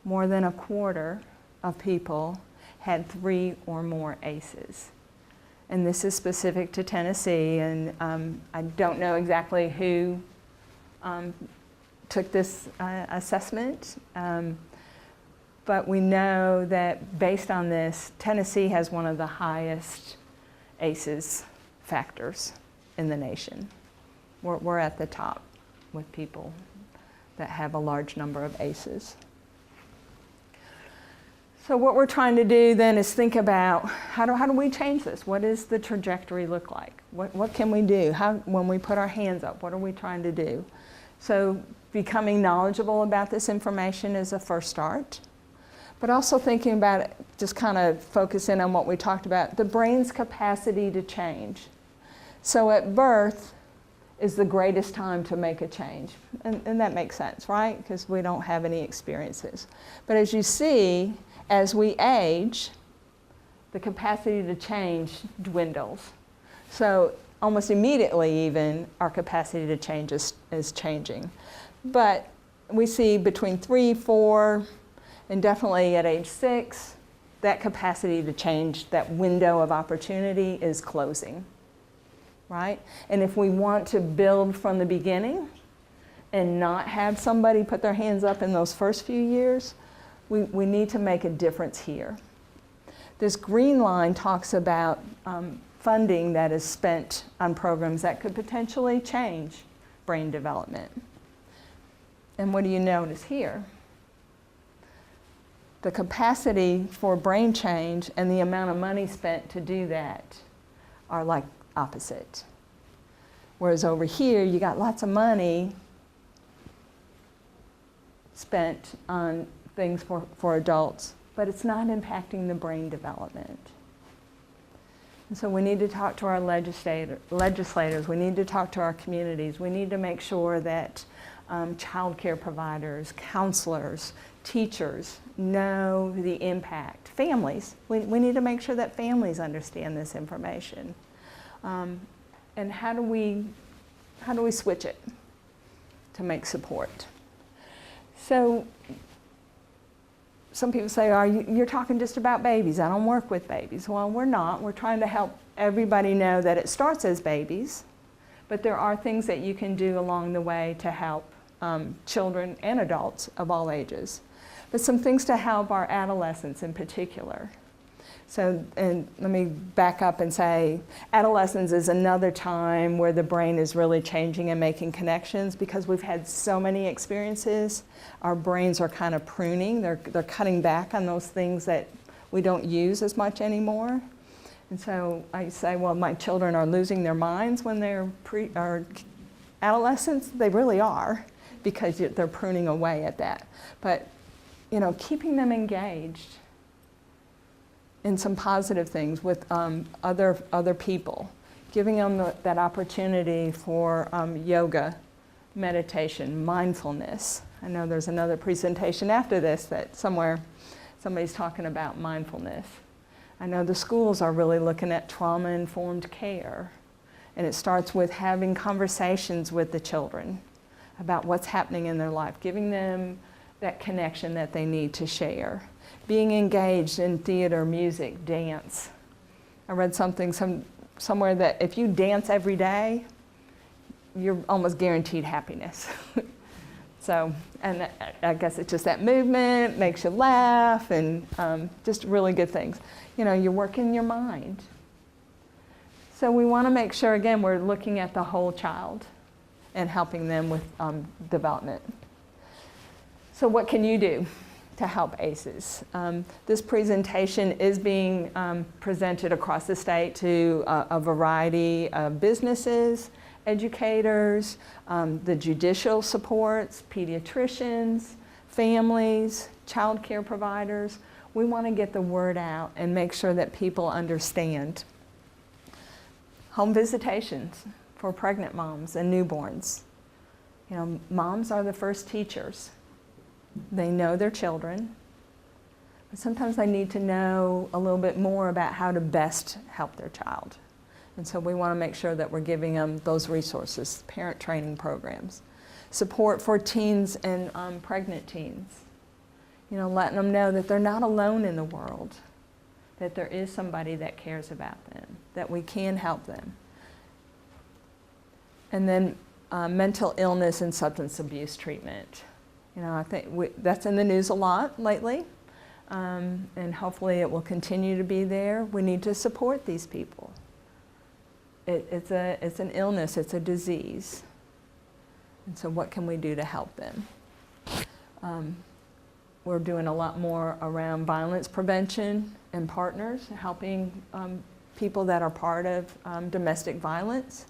more than a quarter of people, had 3 or more ACEs. And this is specific to Tennessee, and I don't know exactly who took this assessment, but we know that based on this, Tennessee has one of the highest ACEs factors in the nation. We're at the top with people that have a large number of ACEs. So what we're trying to do then is think about how do we change this? What does the trajectory look like? What can we do? When we put our hands up, what are we trying to do? So becoming knowledgeable about this information is a first start, but also thinking about it, just kind of focus in on what we talked about, the brain's capacity to change. So at birth is the greatest time to make a change, and that makes sense, right? Because we don't have any experiences. But as you see, as we age, the capacity to change dwindles. So almost immediately even, our capacity to change is changing. But we see between 3, 4, and definitely at age 6, that capacity to change, that window of opportunity is closing, right? And if we want to build from the beginning and not have somebody put their hands up in those first few years, we need to make a difference here. This green line talks about funding that is spent on programs that could potentially change brain development. And what do you notice here? The capacity for brain change and the amount of money spent to do that are like opposite. Whereas over here, you got lots of money spent on things for adults, but it's not impacting the brain development. And so we need to talk to our legislators, we need to talk to our communities, we need to make sure that child care providers, counselors, teachers know the impact. Families, we need to make sure that families understand this information. And how do we switch it to make support? So some people say, you're talking just about babies. I don't work with babies. Well, we're not. We're trying to help everybody know that it starts as babies, but there are things that you can do along the way to help children and adults of all ages. But some things to help our adolescents in particular. So, and let me back up and say, adolescence is another time where the brain is really changing and making connections because we've had so many experiences. Our brains are kind of pruning. They're cutting back on those things that we don't use as much anymore. And so I say, well, my children are losing their minds when they're adolescents. They really are, because they're pruning away at that. But, you know, keeping them engaged in some positive things with other people, giving them that opportunity for yoga, meditation, mindfulness. I know there's another presentation after this that somebody's talking about mindfulness. I know the schools are really looking at trauma-informed care, and it starts with having conversations with the children about what's happening in their life, giving them that connection that they need to share. Being engaged in theater, music, dance. I read something somewhere that if you dance every day, you're almost guaranteed happiness. So, and I guess it's just that movement, makes you laugh, and just really good things. You know, you're working your mind. So we want to make sure, again, we're looking at the whole child and helping them with development. So what can you do to help ACEs? This presentation is being presented across the state to a variety of businesses, educators, the judicial supports, pediatricians, families, child care providers. We want to get the word out and make sure that people understand. Home visitations for pregnant moms and newborns. You know, moms are the first teachers. They know their children, but sometimes they need to know a little bit more about how to best help their child. And so we want to make sure that we're giving them those resources, parent training programs, support for teens and pregnant teens. You know, letting them know that they're not alone in the world, that there is somebody that cares about them, that we can help them. And then mental illness and substance abuse treatment. You know, I think that's in the news a lot lately, and hopefully it will continue to be there. We need to support these people. It's an illness, it's a disease. And so what can we do to help them? We're doing a lot more around violence prevention and partners, helping people that are part of domestic violence,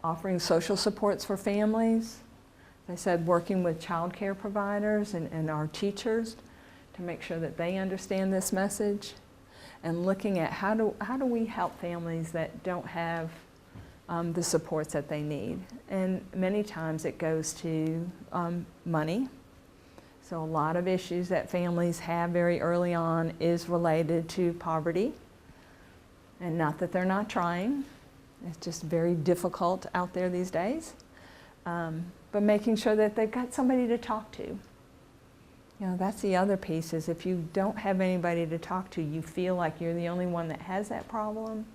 offering social supports for families. As I said, working with child care providers and our teachers to make sure that they understand this message, and looking at how do we help families that don't have the supports that they need. And many times it goes to money. So a lot of issues that families have very early on is related to poverty. And not that they're not trying, it's just very difficult out there these days. But making sure that they've got somebody to talk to. You know, that's the other piece, is if you don't have anybody to talk to, you feel like you're the only one that has that problem,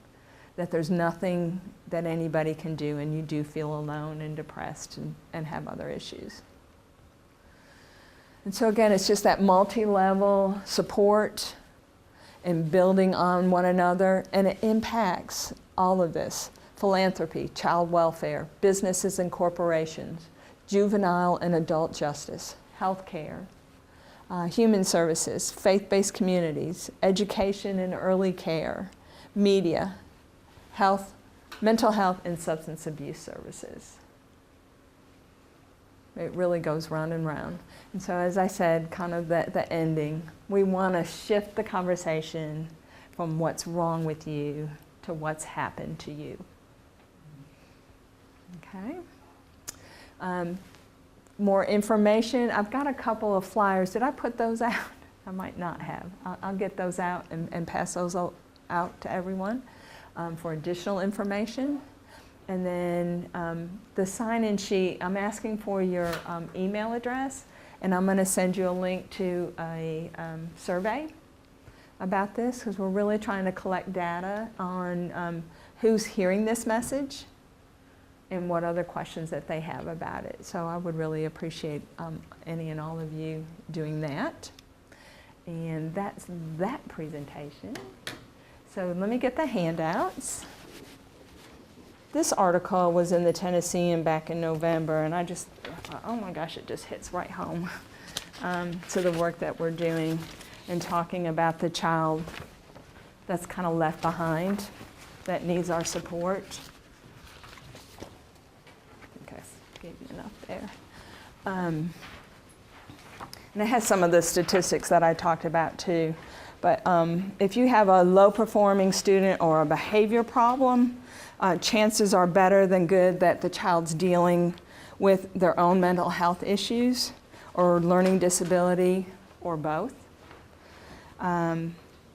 that there's nothing that anybody can do, and you do feel alone and depressed and have other issues. And so again, it's just that multi-level support and building on one another, and it impacts all of this: philanthropy, child welfare, businesses and corporations, juvenile and adult justice, healthcare, human services, faith-based communities, education and early care, media, health, mental health, and substance abuse services. It really goes round and round. And so, as I said, kind of the ending, we want to shift the conversation from what's wrong with you to what's happened to you. Okay. More information. I've got a couple of flyers. Did I put those out? I might not have. I'll get those out and pass those out to everyone for additional information. And then the sign-in sheet, I'm asking for your email address, and I'm going to send you a link to a survey about this, because we're really trying to collect data on who's hearing this message and what other questions that they have about it. So I would really appreciate any and all of you doing that. And that's that presentation. So let me get the handouts. This article was in the Tennessean back in November, and I just, oh my gosh, it just hits right home to the work that we're doing and talking about the child that's kind of left behind, that needs our support. Okay, gave you enough there. And it has some of the statistics that I talked about too. But if you have a low-performing student or a behavior problem, chances are better than good that the child's dealing with their own mental health issues or learning disability or both.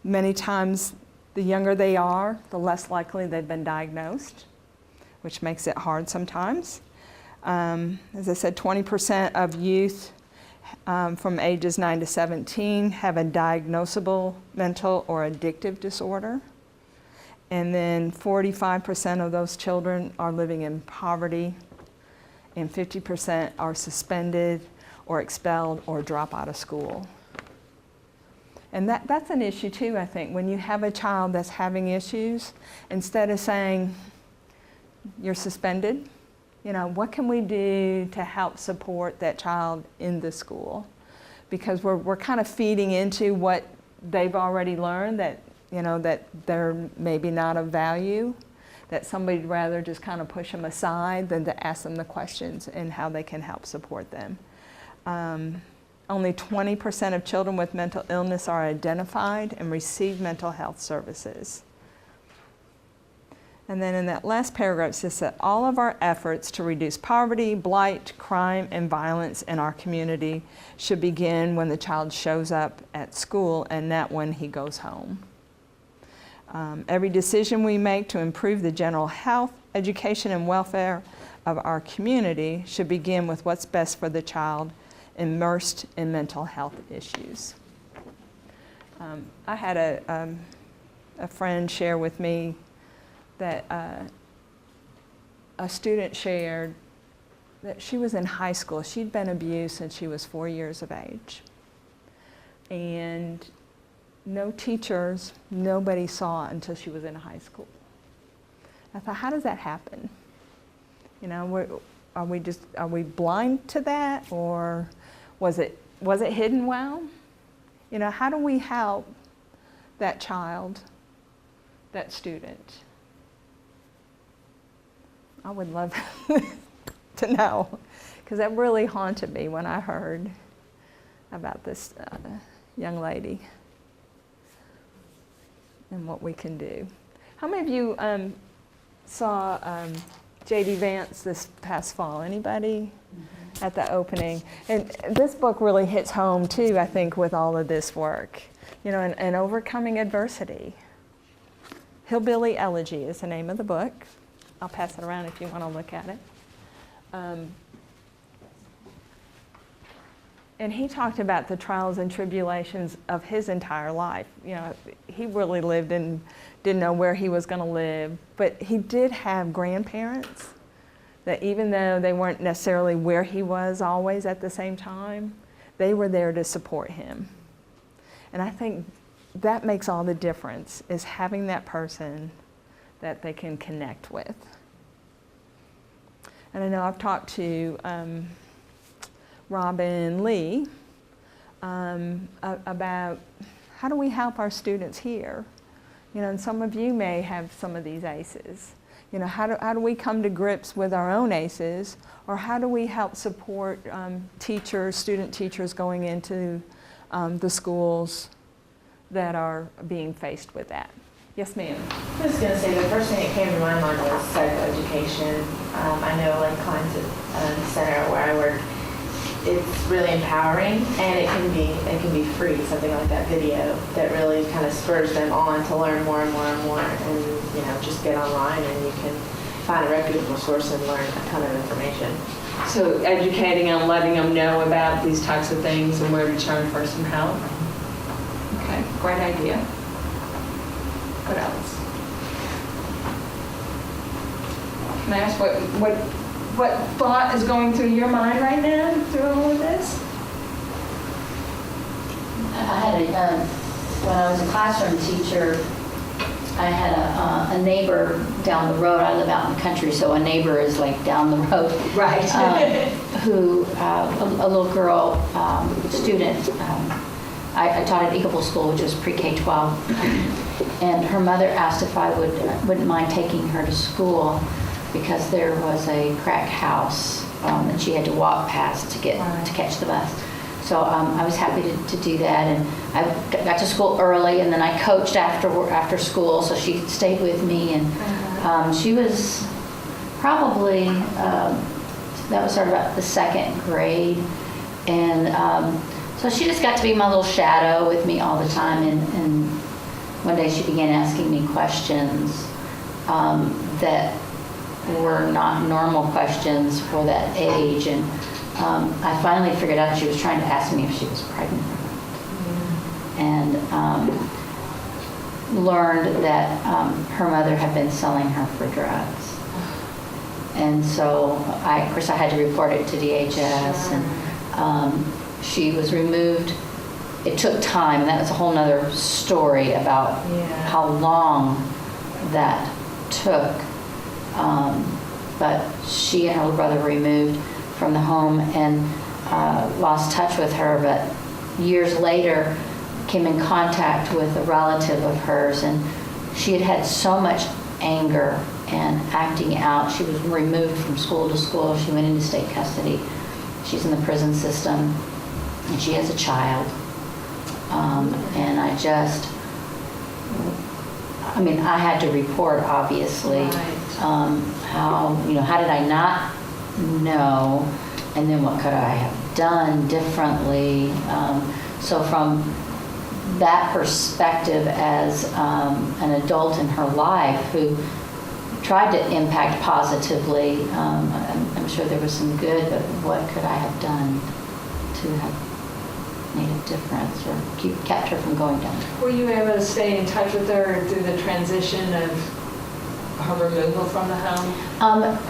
Many times, the younger they are, the less likely they've been diagnosed, which makes it hard sometimes. As I said, 20% of youth from ages 9 to 17 have a diagnosable mental or addictive disorder. And then 45% of those children are living in poverty. and 50% are suspended or expelled or drop out of school. And that's an issue too, I think. When you have a child that's having issues, instead of saying, you're suspended, you know, what can we do to help support that child in the school? Because we're kind of feeding into what they've already learned, that, you know, that they're maybe not of value, that somebody'd rather just kind of push them aside than to ask them the questions and how they can help support them. Only 20% of children with mental illness are identified and receive mental health services. And then in that last paragraph it says that all of our efforts to reduce poverty, blight, crime, and violence in our community should begin when the child shows up at school and not when he goes home. Every decision we make to improve the general health, education, and welfare of our community should begin with what's best for the child immersed in mental health issues. I had a friend share with me that a student shared that she was in high school. She'd been abused since she was 4 years of age. And no teachers, nobody saw it until she was in high school. I thought, how does that happen? You know, are we blind to that, or was it hidden well? You know, how do we help that child, that student? I would love to know, because that really haunted me when I heard about this young lady and what we can do. How many of you saw J.D. Vance this past fall? Anybody? Mm-hmm. At the opening? And this book really hits home too, I think, with all of this work. You know, and overcoming adversity. Hillbilly Elegy is the name of the book. I'll pass it around if you want to look at it. And he talked about the trials and tribulations of his entire life. You know, he really lived and didn't know where he was going to live, but he did have grandparents that even though they weren't necessarily where he was always at the same time, they were there to support him. And I think that makes all the difference, is having that person that they can connect with. And I know I've talked to Robin Lee about how do we help our students here? You know, and some of you may have some of these ACEs. You know, how do we come to grips with our own ACEs, or how do we help support teachers, student teachers going into the schools that are being faced with that? Yes, ma'am. I was going to say, the first thing that came to my mind was psychoeducation. I know, like clients at the center where I work, it's really empowering, and it can be free. Something like that video that really kind of spurs them on to learn more and more and more. And you know, just get online and you can find a reputable source and learn a ton of information. So educating them, letting them know about these types of things and where to turn for some help. Okay, great idea. What else? Can I ask what thought is going through your mind right now through all of this? I had when I was a classroom teacher, I had a neighbor down the road. I live out in the country, so a neighbor is like down the road. Right. Who, a little girl, student, I taught at Eagleville School, which was pre-K-12, and her mother asked if I wouldn't mind taking her to school because there was a crack house that she had to walk past to catch the bus. So I was happy to do that, and I got to school early, and then I coached after school, so she stayed with me, and she was probably, that was sort of about the second grade, and so she just got to be my little shadow with me all the time, and one day she began asking me questions that were not normal questions for that age, and I finally figured out she was trying to ask me if she was pregnant, and learned that her mother had been selling her for drugs. And so, of course, I had to report it to DHS, and she was removed. It took time, and that was a whole nother story about how long that took. But she and her little brother were removed from the home, and lost touch with her, but years later came in contact with a relative of hers, and she had had so much anger and acting out. She was removed from school to school. She went into state custody. She's in the prison system, and she has a child. And I had to report, obviously, how did I not know, and then what could I have done differently? So from that perspective, as an adult in her life who tried to impact positively, I'm sure there was some good, but what could I have done to have made a difference or kept her from going down? Were you able to stay in touch with her through the transition of her removal from the home?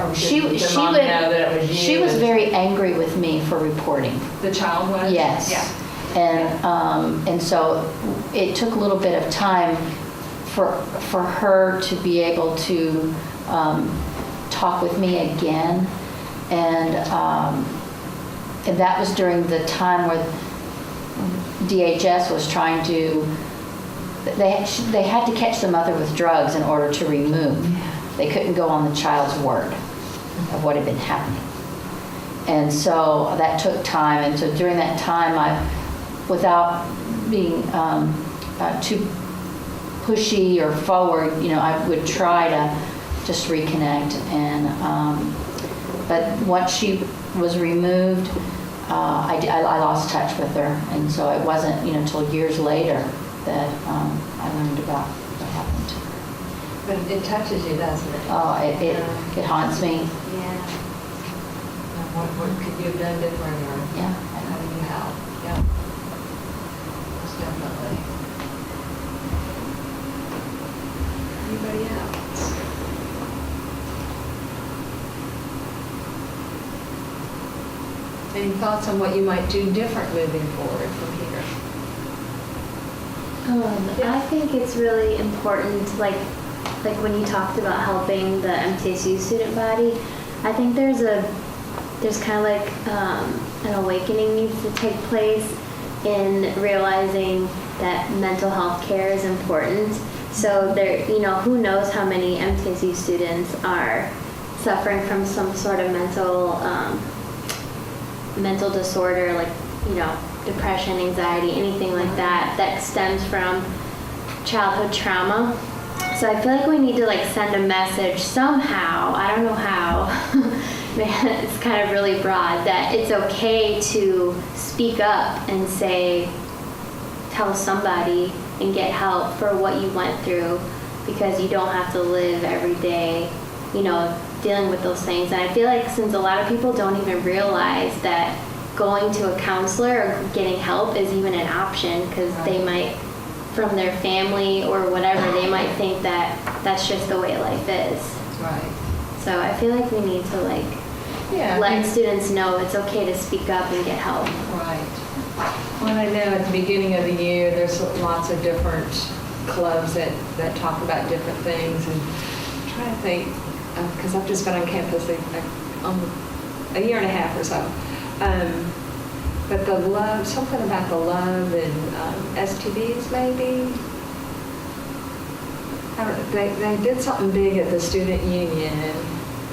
Or She did mom know that it was you? She was very angry with me for reporting. The child was? Yes. Yeah. And so it took a little bit of time for her to be able to talk with me again, and that was during the time where DHS was trying to. They had to catch the mother with drugs in order to remove. They couldn't go on the child's word of what had been happening. And so that took time. And so during that time, without being too pushy or forward, I would try to just reconnect. And but once she was removed, I lost touch with her. And so it wasn't until years later that I learned about what happened to her. But it touches you, doesn't it? Oh, it haunts me. Yeah. What could you have done different, or Yeah. how do you help? Yeah. Most definitely. Anybody else? Any thoughts on what you might do different moving forward from here? I think it's really important, like when you talked about helping the MTSU student body, I think there's kind of like an awakening needs to take place in realizing that mental health care is important. So there, who knows how many MTSU students are suffering from some sort of mental disorder, like, depression, anxiety, anything like that stems from childhood trauma. So I feel like we need to send a message somehow, I don't know how, man, it's kind of really broad, that it's okay to speak up and tell somebody and get help for what you went through, because you don't have to live every day, dealing with those things. And I feel like since a lot of people don't even realize that going to a counselor or getting help is even an option, because they might, from their family or whatever, they might think that that's just the way life is. Right. So I feel like we need to let students know it's okay to speak up and get help. Right. Well, I know at the beginning of the year, there's lots of different clubs that talk about different things, and I'm trying to think, because I've just been on campus a year and a half or so. But the love, something about the love and STDs maybe. I don't know, they did something big at the student union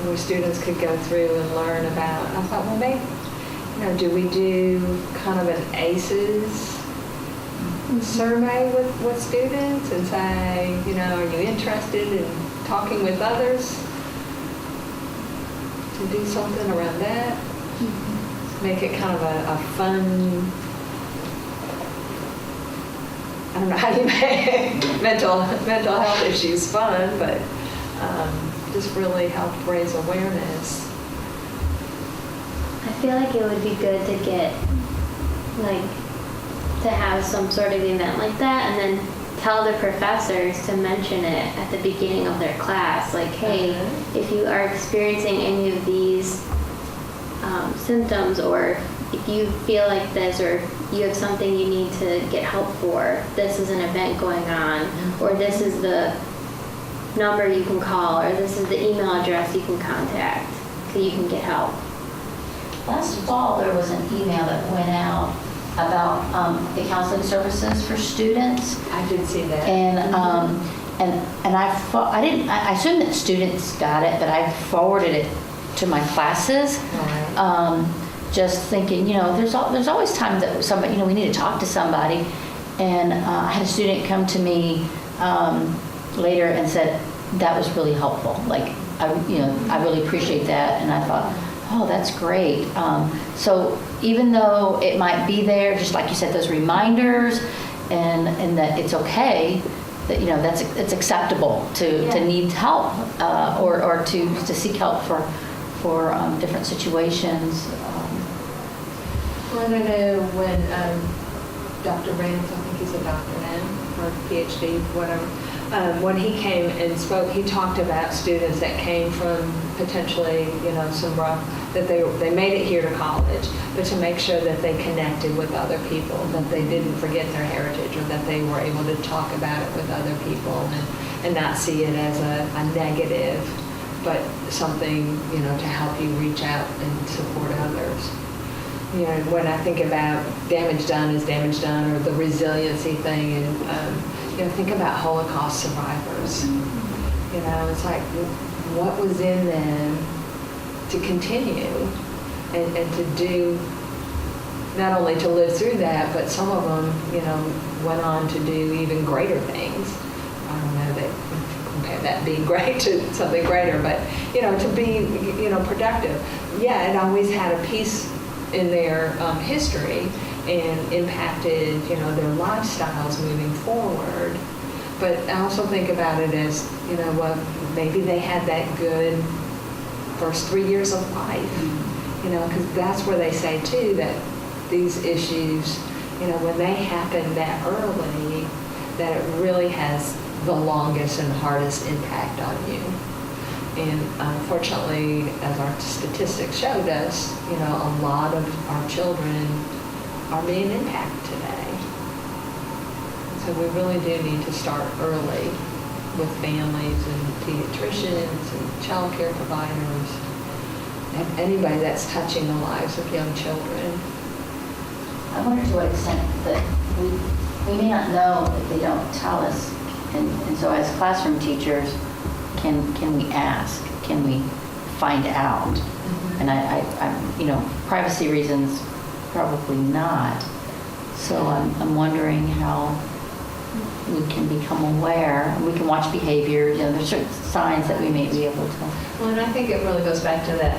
where students could go through and learn about. I thought, well, maybe, do we do kind of an ACEs survey with students and say, are you interested in talking with others? To do something around that. Make it kind of a fun, I don't know how you make mental health issues fun, but just really help raise awareness. I feel like it would be good to get, to have some sort of event like that, and then tell the professors to mention it at the beginning of their class. Like, hey, if you are experiencing any of these symptoms, or if you feel like this, or you have something you need to get help for, this is an event going on, or this is the number you can call, or this is the email address you can contact so you can get help. Last fall, there was an email that went out about the counseling services for students. I did see that. And I assume that students got it, but I forwarded it to my classes. Right. Just thinking, there's always time that somebody, we need to talk to somebody. And I had a student come to me later and said that was really helpful. Like, I really appreciate that. And I thought, oh, that's great. So even though it might be there, just like you said, those reminders, and that it's okay, that it's acceptable to need help or to seek help for different situations. Well, I know when Dr. Reynolds, I think he's a doctor now, or PhD, whatever, when he came and spoke, he talked about students that came from potentially, some rough, that they made it here to college, but to make sure that they connected with other people, that they didn't forget their heritage, or that they were able to talk about it with other people and not see it as a negative, but something, to help you reach out and support others. When I think about damage done is damage done, or the resiliency thing, and think about Holocaust survivors. It's like, what was in them to continue and to do, not only to live through that, but some of them, went on to do even greater things. I don't know that compare that being great to something greater, but to be productive. Yeah, it always had a piece in their history and impacted their lifestyles moving forward. But I also think about it as maybe they had that good first 3 years of life, because that's where they say too that these issues, when they happen that early, that it really has the longest and hardest impact on you. And unfortunately, as our statistics showed us, a lot of our children are being impacted today. So we really do need to start early with families and pediatricians and child care providers, and anybody that's touching the lives of young children. I wonder to what extent that we may not know if they don't tell us, and so as classroom teachers, can we ask? Can we find out? And I privacy reasons, probably not. So I'm wondering how we can become aware. We can watch behavior. There's certain signs that we may be able to. Well, and I think it really goes back to that,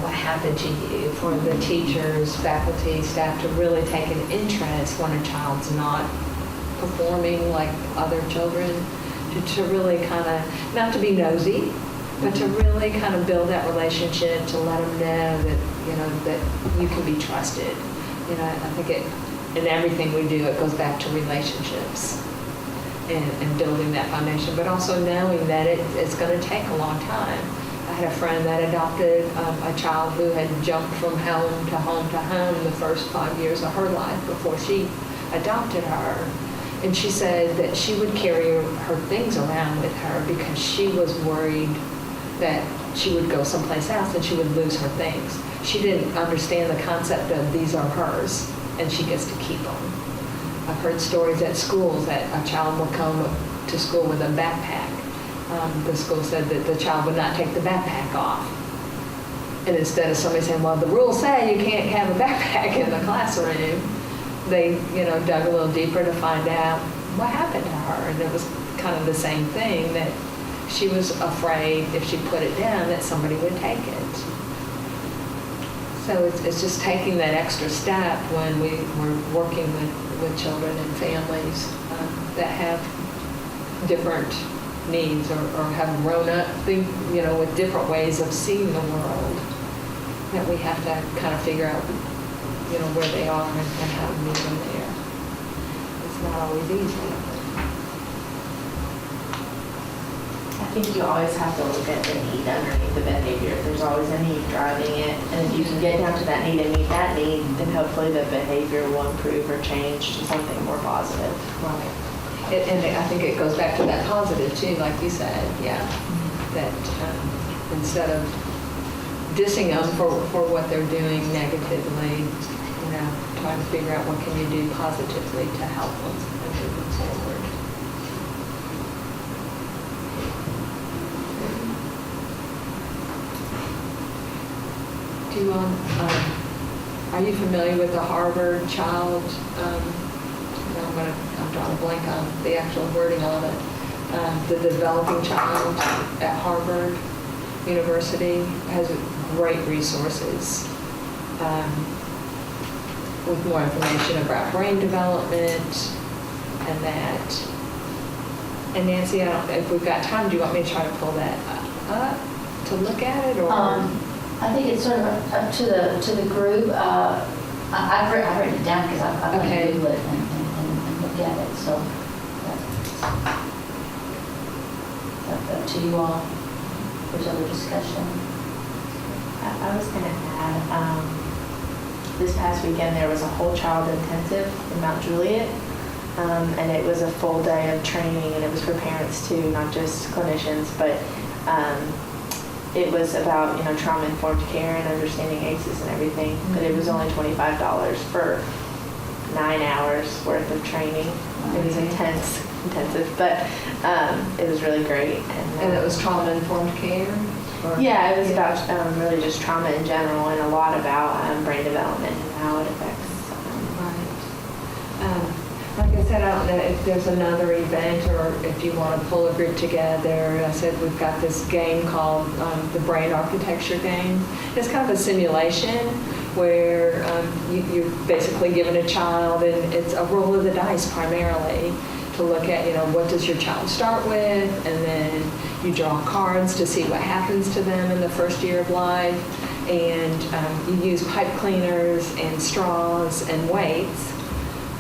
what happened to you, for the teachers, faculty, staff to really take an interest when a child's not performing like other children, to really kind of, not to be nosy, but to really kind of build that relationship, to let them know that, that you can be trusted. I think in everything we do, it goes back to relationships and building that foundation, but also knowing that it's going to take a long time. I had a friend that adopted a child who had jumped from home to home to home the first 5 years of her life before she adopted her. And she said that she would carry her things around with her because she was worried that she would go someplace else and she would lose her things. She didn't understand the concept of these are hers and she gets to keep them. I've heard stories at schools that a child would come to school with a backpack. The school said that the child would not take the backpack off. And instead of somebody saying, well, the rules say you can't have a backpack in the classroom, they, dug a little deeper to find out what happened to her. And it was kind of the same thing, that she was afraid if she put it down that somebody would take it. So it's just taking that extra step when we're working with children and families that have different needs or have grown up, with different ways of seeing the world, that we have to kind of figure out where they are and how to meet them there. It's not always easy. think you always have to look at the need underneath the behavior. There's always a need driving it, and if you can get down to that need and meet that need, then hopefully the behavior will improve or change to something more positive. Right. And I think it goes back to that positive too, like you said, yeah. That instead of dissing them for what they're doing negatively, try to figure out what can you do positively to help them and move them forward. Do you are you familiar with the Harvard Child? I'm drawing a blank on the actual wording of it. The developing child at Harvard University has great resources with more information about brain development and that. And Nancy, I don't know if we've got time. Do you want me to try to pull that up to look at it, or? I think it's sort of up to the group. I've written it down because I've got to Google it and look at it. So that's up to you all. There's other discussion. I was going to add, this past weekend there was a whole child intensive in Mount Juliet, and it was a full day of training, and it was for parents too, not just clinicians, but it was about, trauma-informed care and understanding ACEs and everything, but it was only $25 for 9 hours worth of training. It was intensive, but it was really great. And it was trauma-informed care? Yeah, it was about really just trauma in general, and a lot about brain development and how it affects. Right. Like I said, I don't know if there's another event or if you want to pull a group together. I said we've got this game called the Brain Architecture Game. It's kind of a simulation where you're basically given a child, and it's a roll of the dice primarily to look at, what does your child start with, and then you draw cards to see what happens to them in the first year of life, and you use pipe cleaners and straws and weights.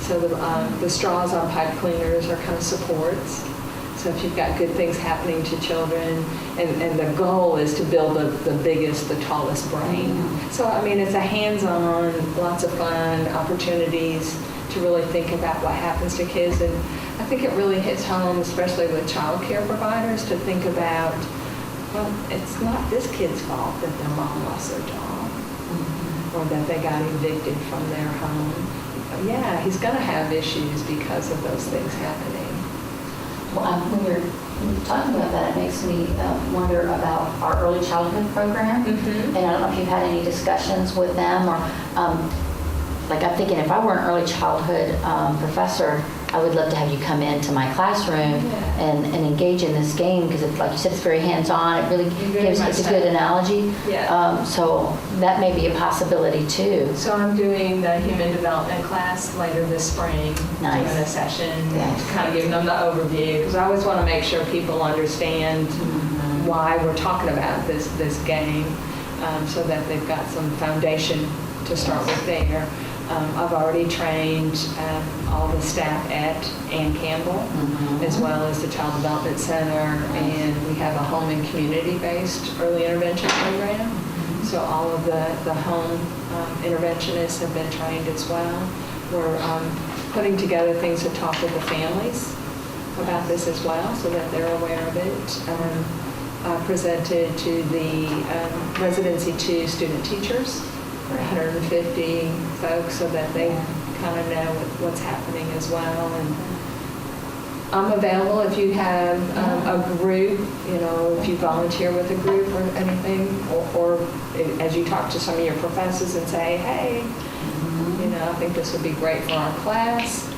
So the straws on pipe cleaners are kind of supports. So if you've got good things happening to children, and the goal is to build the biggest, the tallest brain. So, it's a hands-on, lots of fun opportunities to really think about what happens to kids. And I think it really hits home, especially with child care providers, to think about, well, it's not this kid's fault that their mom lost their job or that they got evicted from their home. Yeah, he's going to have issues because of those things happening. Well, when you're talking about that, it makes me wonder about our early childhood program. And I don't know if you've had any discussions with them, or like I'm thinking if I were an early childhood professor, I would love to have you come into my classroom and engage in this game, because it's, like you said, it's very hands-on. It really gives, it's a good analogy. Yeah. So that may be a possibility too. So I'm doing the human development class later this spring. Nice. Doing a session, Yes. kind of giving them the overview, because I always want to make sure people understand why we're talking about this game, so that they've got some foundation to start with there. I've already trained all the staff at Ann Campbell, as well as the Child Development Center, and we have a home and community-based early intervention program. So all of the home interventionists have been trained as well. We're putting together things to talk with the families about this as well, so that they're aware of it. I presented to the Residency 2 student teachers, 150 folks, so that they kind of know what's happening as well. And I'm available if you have a group, if you volunteer with a group or anything, or as you talk to some of your professors and say, hey, I think this would be great for our class.